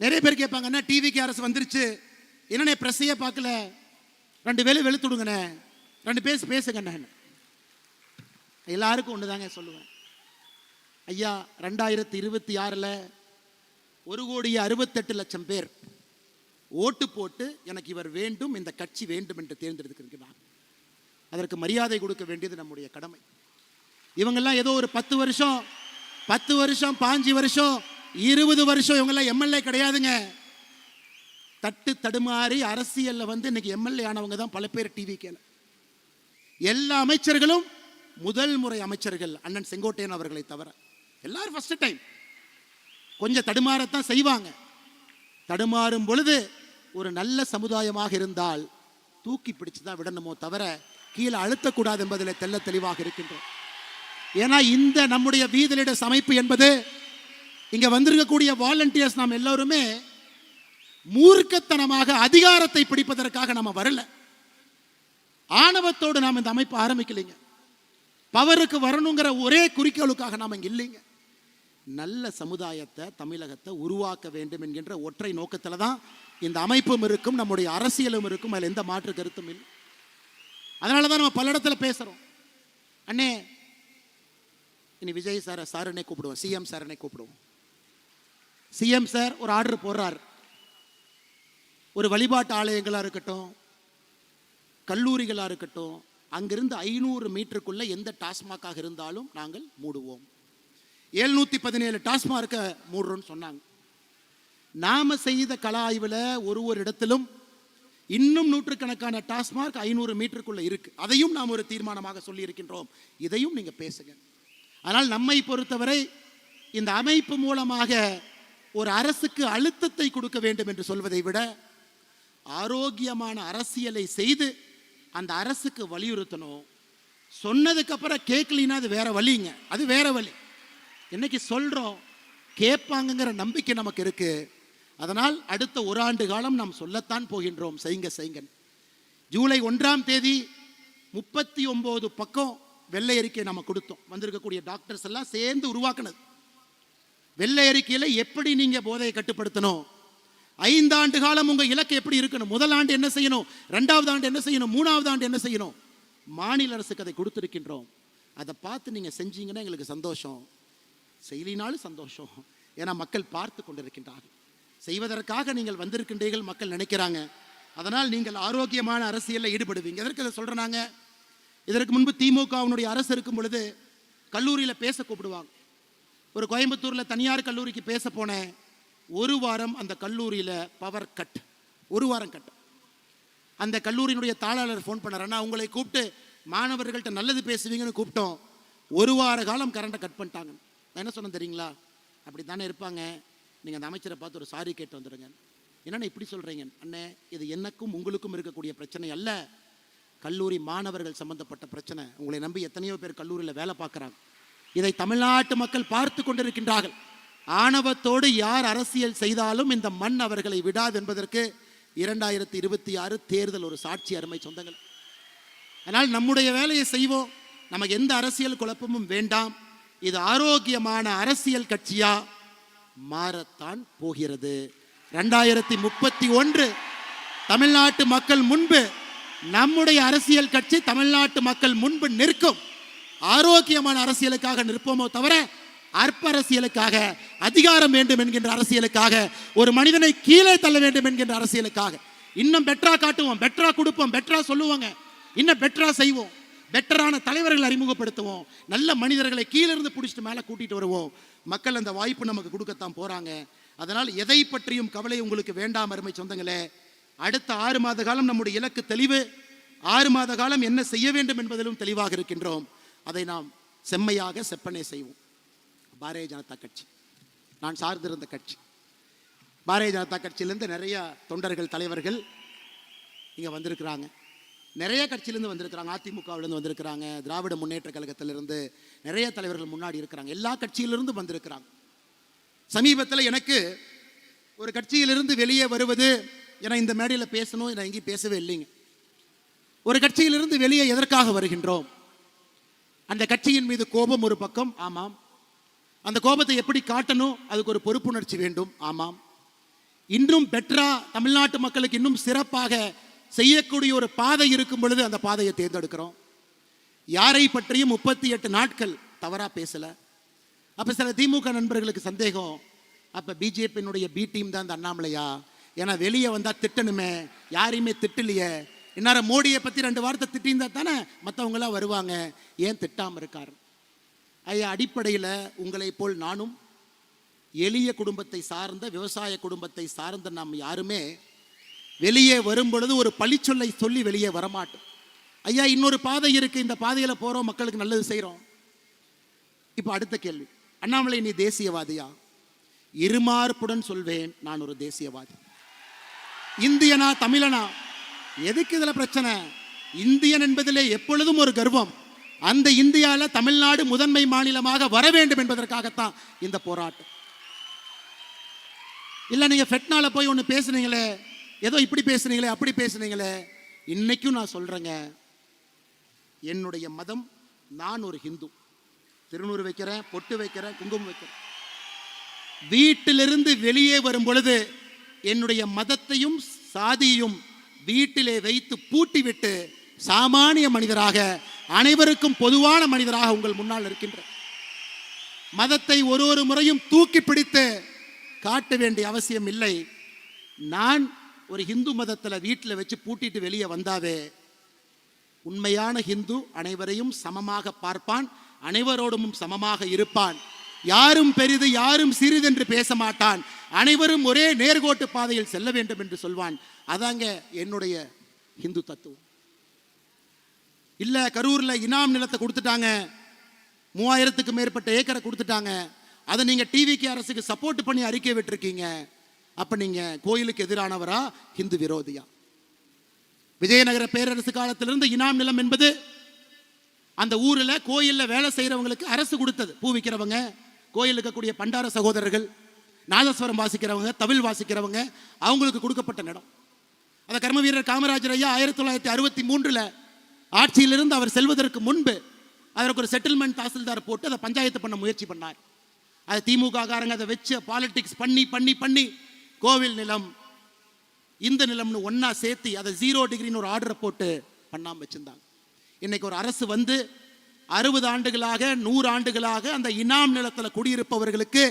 நிறைய பேர் கேட்பாங்க, என்ன டிவிக்கு அரசு வந்துருச்சு, என்னண்ணே பிரஸ்ஸையே பார்க்கல, 2 வேலை வெளுத்துடுங்கண்ணே, 2 பேசுங்கண்ணே. எல்லாருக்கும் ஒன்று தாங்க சொல்லுவேன். ஐயா 2026 1,68,00,000 பேர் ஓட்டு போட்டு எனக்கு இவர் வேண்டும், இந்த கட்சி வேண்டும் என்று தேர்ந்தெடுத்திருக்கிறார். அதற்கு மரியாதை கொடுக்க வேண்டியது நம்முடைய கடமை. இவங்கெல்லாம் ஏதோ ஒரு 10 வருஷம் 5 வருஷம் 20 வருஷம் இவங்கெல்லாம் எம்எல்ஏ கிடையாதுங்க. தட்டு தடுமாறி அரசியல்ல இன்னைக்கு எம்எல்ஏ ஆனவங்க தான் பல பேர். டிவிக்கேல எல்லா அமைச்சர்களும் முதல் முறை அமைச்சர்கள் அண்ணன் செங்கோட்டையன் அவர்களை தவிர எல்லாரும் ஃபர்ஸ்ட் டைம். கொஞ்சம் தடுமாறத்தான் செய்வாங்க. தடுமாறும் பொழுது ஒரு நல்ல சமுதாயமாக இருந்தால் தூக்கி பிடிச்சுதான் விடணுமோ தவிர கீழே அழுத்தக்கூடாது என்பதில் தெல்ல தெளிவாக இருக்கின்றோம். ஏன்னா இந்த நம்முடைய வீதலிடஸ் அமைப்பு என்பது, இங்க வந்திருக்கக்கூடிய வாலண்டியர்ஸ் நாம் எல்லாருமே மூர்க்கத்தனமாக அதிகாரத்தை பிடிப்பதற்காக நம்ம வரல. ஆணவத்தோடு நாம் இந்த அமைப்பு ஆரம்பிக்கலைங்க. பவருக்கு வரணுங்கிற ஒரே குறிக்கோளுக்காக நாம் இங்க இல்லைங்க. நல்ல சமுதாயத்தை தமிழகத்தை உருவாக்க வேண்டும் என்கின்ற ஒற்றை நோக்கத்தில் தான் இந்த அமைப்பும் இருக்கும், நம்முடைய அரசியலும் இருக்கும். அதில் எந்த மாற்று கருத்தும் இல்லை. அதனால தான் நம்ம பல இடத்துல பேசுறோம். அண்ணே இனி விஜய் சாரனை கூப்பிடுவோம், சிஎம் சாரனை கூப்பிடுவோம். சிஎம் சார் ஒரு ஆர்டர் போடுறார். ஒரு வழிபாட்டு ஆலயங்களா இருக்கட்டும், கல்லூரிகளா இருக்கட்டும், அங்கிருந்து 500 மீட்டருக்குள்ள எந்த டாஸ்மாகாக இருந்தாலும் நாங்கள் மூடுவோம். 717 டாஸ்மார்க்க மூடுறோம்னு சொன்னாங்க. நாம செய்த கள ஆய்வில் ஒரு இடத்திலும் இன்னும் நூற்றுக்கணக்கான டாஸ்மார்க் 500 மீட்டருக்குள்ள இருக்கு. அதையும் நாம் ஒரு தீர்மானமாக சொல்லி இருக்கின்றோம். இதையும் நீங்க பேசுங்க. ஆனால் நம்மை பொறுத்தவரை இந்த அமைப்பு மூலமாக ஒரு அரசுக்கு அழுத்தத்தை கொடுக்க வேண்டும் என்று சொல்வதை விட ஆரோக்கியமான அரசியலை செய்து அந்த அரசுக்கு வலியுறுத்தணும். சொன்னதுக்கு அப்புறம் கேட்கலினா அது வேற வழிங்க, அது வேற வழி. இன்னைக்கு சொல்றோம், கேட்பாங்கிற நம்பிக்கை நமக்கு இருக்கு. அதனால் அடுத்த 1 ஆண்டு காலம் நாம் சொல்லத்தான் போகின்றோம், செய்யுங்க. ஜூலை 1ஆம் தேதி 39 பக்கம் வெள்ளை அறிக்கை நம்ம கொடுத்தோம். வந்திருக்கக்கூடிய டாக்டர்ஸ் எல்லாம் சேர்ந்து உருவாக்குனது. வெள்ளை அறிக்கையில் எப்படி நீங்க போதையை கட்டுப்படுத்தணும், 5 ஆண்டு காலம் உங்க இலக்கு எப்படி இருக்கணும், முதல் ஆண்டு என்ன செய்யணும், 2வது ஆண்டு என்ன செய்யணும், 3வது ஆண்டு என்ன செய்யணும், மாநில அரசுக்கு அதை கொடுத்திருக்கின்றோம். அதை பார்த்து நீங்க செஞ்சீங்கன்னா எங்களுக்கு சந்தோஷம், செய்யலினாலும் சந்தோஷம். ஏன்னா மக்கள் பார்த்து கொண்டிருக்கின்றார்கள். செய்வதற்காக நீங்கள் வந்திருக்கின்றீர்கள், மக்கள் நினைக்கிறாங்க. அதனால் நீங்கள் ஆரோக்கியமான அரசியலில் ஈடுபடுவீங்க. எதற்கு அதை சொல்றாங்க? இதற்கு முன்பு திமுகவினுடைய அரசு இருக்கும் பொழுது கல்லூரியில் பேச கூப்பிடுவாங்க. ஒரு கோயம்புத்தூரில் தனியார் கல்லூரிக்கு பேச போனேன். 1 வாரம் அந்த கல்லூரியில் பவர் கட், 1 வாரம் கட். அந்த கல்லூரியினுடைய தாளாளர் ஃபோன் பண்ணார், உங்களை கூப்பிட்டு மாணவர்கள்ட்ட நல்லது பேசுவீங்கன்னு கூப்பிட்டோம், 1 வார காலம் கரண்டை கட் பண்ணிட்டாங்க. நான் என்ன சொன்னேன் தெரியுங்களா? அப்படி தானே இருப்பாங்க, நீங்கள் அந்த அமைச்சரை பார்த்து ஒரு சாரி கேட்டு வந்துடுங்க. என்னென்ன இப்படி சொல்கிறீங்க? அண்ணே, இது எனக்கும் உங்களுக்கும் இருக்கக்கூடிய பிரச்சனை அல்ல, கல்லூரி மாணவர்கள் சம்பந்தப்பட்ட பிரச்சனை. உங்களை நம்பி எத்தனையோ பேர் கல்லூரியில் வேலை பார்க்குறாங்க. இதை தமிழ்நாட்டு மக்கள் பார்த்து கொண்டிருக்கின்றார்கள். ஆணவத்தோடு யார் அரசியல் செய்தாலும் இந்த மண் அவர்களை விடாது என்பதற்கு 2026 தேர்தல் ஒரு சாட்சி. அருமை சொந்தங்கள், அதனால் நம்முடைய வேலையை செய்வோம். நமக்கு எந்த அரசியல் குழப்பமும் வேண்டாம். இது ஆரோக்கியமான அரசியல் கட்சியா மாறத்தான் போகிறது. 2031 தமிழ்நாட்டு மக்கள் முன்பு நம்முடைய அரசியல் கட்சி தமிழ்நாட்டு மக்கள் முன்பு நிற்கும். ஆரோக்கியமான அரசியலுக்காக நிற்போமோ தவிர அற்ப அரசியலுக்காக, அதிகாரம் வேண்டும் என்கின்ற அரசியலுக்காக, ஒரு மனிதனை கீழே தள்ள வேண்டும் என்கின்ற அரசியலுக்காக, இன்னும் பெட்டரா காட்டுவோம், பெட்டரா கொடுப்போம், பெட்டரா சொல்லுவாங்க, இன்னும் பெட்டரா செய்வோம், பெட்டரான தலைவர்களை அறிமுகப்படுத்துவோம், நல்ல மனிதர்களை கீழிருந்து பிடிச்சிட்டு மேலே கூட்டிட்டு வருவோம். மக்கள் அந்த வாய்ப்பு நமக்கு கொடுக்கத்தான் போறாங்க. அதனால் எதை பற்றியும் கவலை உங்களுக்கு வேண்டாம் அருமை சொந்தங்களே. அடுத்த 6 மாத காலம் நம்முடைய இலக்கு தெளிவு. 6 மாத காலம் என்ன செய்ய வேண்டும் என்பதிலும் தெளிவாக இருக்கின்றோம். அதை நாம் செம்மையாக செப்பனே செய்வோம். பாரதிய ஜனதா கட்சி நான் சார்ந்திருந்த கட்சி. பாரதிய ஜனதா கட்சியிலிருந்து நிறைய தொண்டர்கள் தலைவர்கள் இங்கே வந்திருக்கிறாங்க. நிறைய கட்சியிலேருந்து வந்திருக்கிறாங்க. அதிமுகவிலேருந்து வந்திருக்கிறாங்க, திராவிட முன்னேற்ற கழகத்திலிருந்து நிறைய தலைவர்கள் முன்னாடி இருக்கிறாங்க. எல்லா கட்சியிலிருந்து வந்திருக்கிறாங்க. சமீபத்தில் எனக்கு ஒரு கட்சியிலிருந்து வெளியே வருவது, ஏன்னா இந்த மேடையில் பேசணும், நான் எங்கேயும் பேசவே இல்லைங்க. ஒரு கட்சியிலிருந்து வெளியே எதற்காக வருகின்றோம்? அந்த கட்சியின் மீது கோபம் ஒரு பக்கம், ஆமாம். அந்த கோபத்தை எப்படி காட்டணும், அதுக்கு ஒரு பொறுப்புணர்ச்சி வேண்டும், ஆமாம். இன்னும் பெட்டரா தமிழ்நாட்டு மக்களுக்கு இன்னும் சிறப்பாக செய்யக்கூடிய ஒரு பாதை இருக்கும் பொழுது அந்த பாதையை தேர்ந்தெடுக்கிறோம். யாரை பற்றியும் 38 நாட்கள் தவறா பேசல. அப்ப சில திமுக நண்பர்களுக்கு சந்தேகம், அப்ப பிஜேபியினுடைய பி டீம் தான் இந்த அண்ணாமலையா? ஏன்னா வெளியே வந்தா திட்டணுமே, யாரையுமே திட்டலையே. இந்நேரம் மோடியை பத்தி 2 வார்த்தை திட்டியிருந்தா தானே மற்றவங்களாம் வருவாங்க, ஏன் திட்டாம இருக்காரு? ஐயா, அடிப்படையில் உங்களை போல் நானும் எளிய குடும்பத்தை சார்ந்த விவசாய குடும்பத்தை சார்ந்த நாம் யாருமே வெளியே வரும் பொழுது ஒரு பழிச்சொல்லை சொல்லி வெளியே வரமாட்டோம். ஐயா, இன்னொரு பாதை இருக்கு, இந்த பாதையில போறோம், மக்களுக்கு நல்லது செய்யறோம். இப்போ அடுத்த கேள்வி, அண்ணாமலை நீ தேசியவாதியா? இருமார்ப்புடன் சொல்வேன், நான் ஒரு தேசியவாதி. இந்தியனா தமிழனா? எதுக்கு இதுல பிரச்சனை? இந்தியன் என்பதிலே எப்பொழுதும் ஒரு கர்வம். அந்த இந்தியாவில் தமிழ்நாடு முதன்மை மாநிலமாக வர வேண்டும் என்பதற்காகத்தான் இந்த போராட்டம். இல்ல நீங்க ஃபெட்னால போய் ஒன்று பேசுனீங்களே, ஏதோ இப்படி பேசுனீங்களே அப்படி பேசுனீங்களே, இன்னைக்கும் நான் சொல்றேங்க, என்னுடைய மதம், நான் ஒரு ஹிந்து. திருநூறு வைக்கிறேன், பொட்டு வைக்கிறேன், குங்குமம் வைக்கிறேன். வீட்டிலிருந்து வெளியே வரும் பொழுது என்னுடைய மதத்தையும் சாதியையும் வீட்டிலே வைத்து பூட்டிவிட்டு சாமானிய மனிதராக, அனைவருக்கும் பொதுவான மனிதராக உங்கள் முன்னால் இருக்கின்ற மதத்தை ஒரு முறையும் தூக்கி பிடித்து காட்ட வேண்டிய அவசியம் இல்லை. நான் ஒரு ஹிந்து மதத்தில் வீட்டில் வச்சு பூட்டிட்டு வெளியே வந்தாவே, உண்மையான ஹிந்து அனைவரையும் சமமாக பார்ப்பான், அனைவரோடும் சமமாக இருப்பான், யாரும் பெரிது யாரும் சிறிது என்று பேச மாட்டான், அனைவரும் ஒரே நேர்கோட்டு பாதையில் செல்ல வேண்டும் என்று சொல்வான். அதாங்க என்னுடைய ஹிந்து தத்துவம். இல்ல கரூர்ல இனாம் நிலத்தை கொடுத்துட்டாங்க, 3000க்கு மேற்பட்ட ஏக்கரை கொடுத்துட்டாங்க, அதை நீங்க டிவிக்கு அரசுக்கு சப்போர்ட் பண்ணி அறிக்கை விட்டுருக்கீங்க, அப்ப நீங்க கோயிலுக்கு எதிரானவரா, ஹிந்து விரோதியா? விஜயநகர பேரரசு காலத்திலிருந்து இனாம் நிலம் என்பது அந்த ஊர்ல கோயில்ல வேலை செய்யறவங்களுக்கு அரசு கொடுத்தது. பூ விற்கிறவங்க, கோயில் இருக்கக்கூடிய பண்டார சகோதரர்கள், நாதஸ்வரம் வாசிக்கிறவங்க, தவில் வாசிக்கிறவங்க, அவங்களுக்கு கொடுக்கப்பட்ட இடம். அதை கர்ம வீரர் காமராஜர் ஐயா 1963 ஆட்சியிலிருந்து அவர் செல்வதற்கு முன்பு அதற்கு ஒரு செட்டில்மெண்ட் தாசில்தார் போட்டு அதை பஞ்சாயத்து பண்ண முயற்சி பண்ணார். அது திமுக காரங்க அதை வச்சு பாலிடிக்ஸ் பண்ணி பண்ணி பண்ணி கோவில் நிலம் இந்த நிலம்னு ஒன்னா சேர்த்து அதை 0 டிகிரின்னு ஒரு ஆர்டரை போட்டு பண்ணாம வச்சிருந்தாங்க. இன்னைக்கு ஒரு அரசு வந்து 60 ஆண்டுகளாக 100 ஆண்டுகளாக அந்த இனாம் நிலத்தில் குடியிருப்பவர்களுக்கு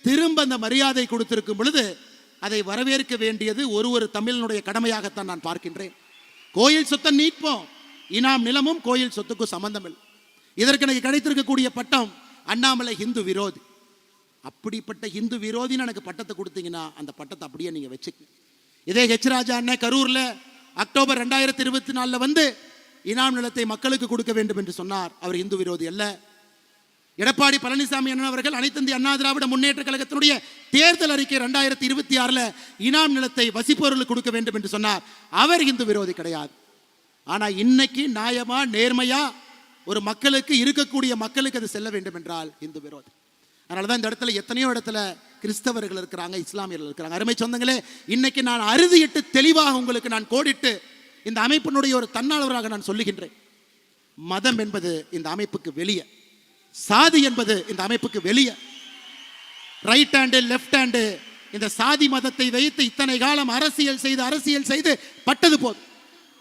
திரும்ப அந்த மரியாதை கொடுத்திருக்கும் பொழுது அதை வரவேற்க வேண்டியது ஒரு தமிழனுடைய கடமையாகத்தான் நான் பார்க்கின்றேன். கோயில் சொத்தை நீட்போம், இனாம் நிலமும் கோயில் சொத்துக்கும் சம்பந்தம் இல்லை. இதற்கு எனக்கு கிடைத்திருக்கக்கூடிய பட்டம் அண்ணாமலை ஹிந்து விரோதி. அப்படிப்பட்ட ஹிந்து விரோதின்னு எனக்கு பட்டத்தை கொடுத்தீங்கன்னா அந்த பட்டத்தை அப்படியே நீங்க வச்சுக்கணும். இதே ஹெச் ராஜா அண்ணன் கரூர்ல அக்டோபர் 2024 வந்து இனாம் நிலத்தை மக்களுக்கு கொடுக்க வேண்டும் என்று சொன்னார். அவர் இந்து விரோதி அல்ல. எடப்பாடி பழனிசாமி அண்ணன் அவர்கள் அனைத்து இந்திய அண்ணா திராவிட முன்னேற்ற கழகத்தினுடைய தேர்தல் அறிக்கை 2026 இனாம் நிலத்தை வசிப்பவர்களுக்கு கொடுக்க வேண்டும் என்று சொன்னார். அவர் இந்து விரோதி கிடையாது. ஆனா இன்னைக்கு நியாயமா நேர்மையா ஒரு மக்களுக்கு இருக்கக்கூடிய மக்களுக்கு அது செல்ல வேண்டும் என்றால் இந்து விரோதி. அதனாலதான் இந்த இடத்துல எத்தனையோ இடத்துல கிறிஸ்தவர்கள் இருக்கிறாங்க, இஸ்லாமியர்கள் இருக்கிறாங்க. அருமை சொந்தங்களே, இன்னைக்கு நான் அறுதியிட்டு தெளிவாக உங்களுக்கு நான் கோடிட்டு இந்த அமைப்பினுடைய ஒரு தன்னாளராக நான் சொல்லுகின்றேன். மதம் என்பது இந்த அமைப்புக்கு வெளியே, சாதி என்பது இந்த அமைப்புக்கு வெளியே. ரைட் ஹேண்டு லெஃப்ட் ஹேண்டு இந்த சாதி மதத்தை வைத்து இத்தனை காலம் அரசியல் செய்து பட்டது போதும்.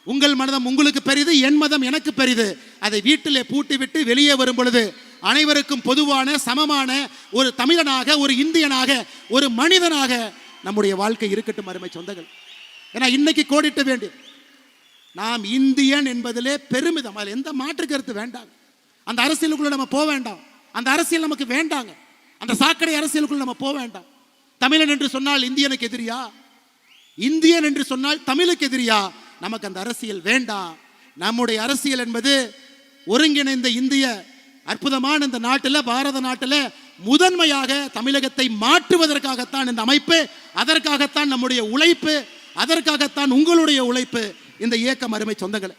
உங்கள் மதம் உங்களுக்கு பெரிது, என் மதம் எனக்கு பெரிது. அதை வீட்டிலே பூட்டி விட்டு வெளியே வரும் பொழுது அனைவருக்கும் பொதுவான சமமான ஒரு தமிழனாக, ஒரு இந்தியனாக, ஒரு மனிதனாக நம்முடைய வாழ்க்கை இருக்கட்டும் அருமை சொந்தங்கள். ஏன்னா இன்னைக்கு கோடிட்ட வேண்டும், நாம் இந்தியன் என்பதிலே பெருமிதம், அதில் எந்த மாற்று கருத்து வேண்டாம். அந்த அரசியலுக்குள்ள நம்ம போக வேண்டாம், அந்த அரசியல் நமக்கு வேண்டாங்க. அந்த சாக்கடை அரசியலுக்குள்ள நம்ம போக வேண்டாம். தமிழன் என்று சொன்னால் இந்தியனுக்கு எதிரியா? இந்தியன் என்று சொன்னால் தமிழுக்கு எதிரியா? நமக்கு அந்த அரசியல் வேண்டாம். நம்முடைய அரசியல் என்பது ஒருங்கிணைந்த இந்திய அற்புதமான இந்த நாட்டில், பாரத நாட்டில் முதன்மையாக தமிழகத்தை மாற்றுவதற்காகத்தான் இந்த அமைப்பு, அதற்காகத்தான் நம்முடைய உழைப்பு, அதற்காகத்தான் உங்களுடைய உழைப்பு, இந்த இயக்கம் அருமை சொந்தங்களை.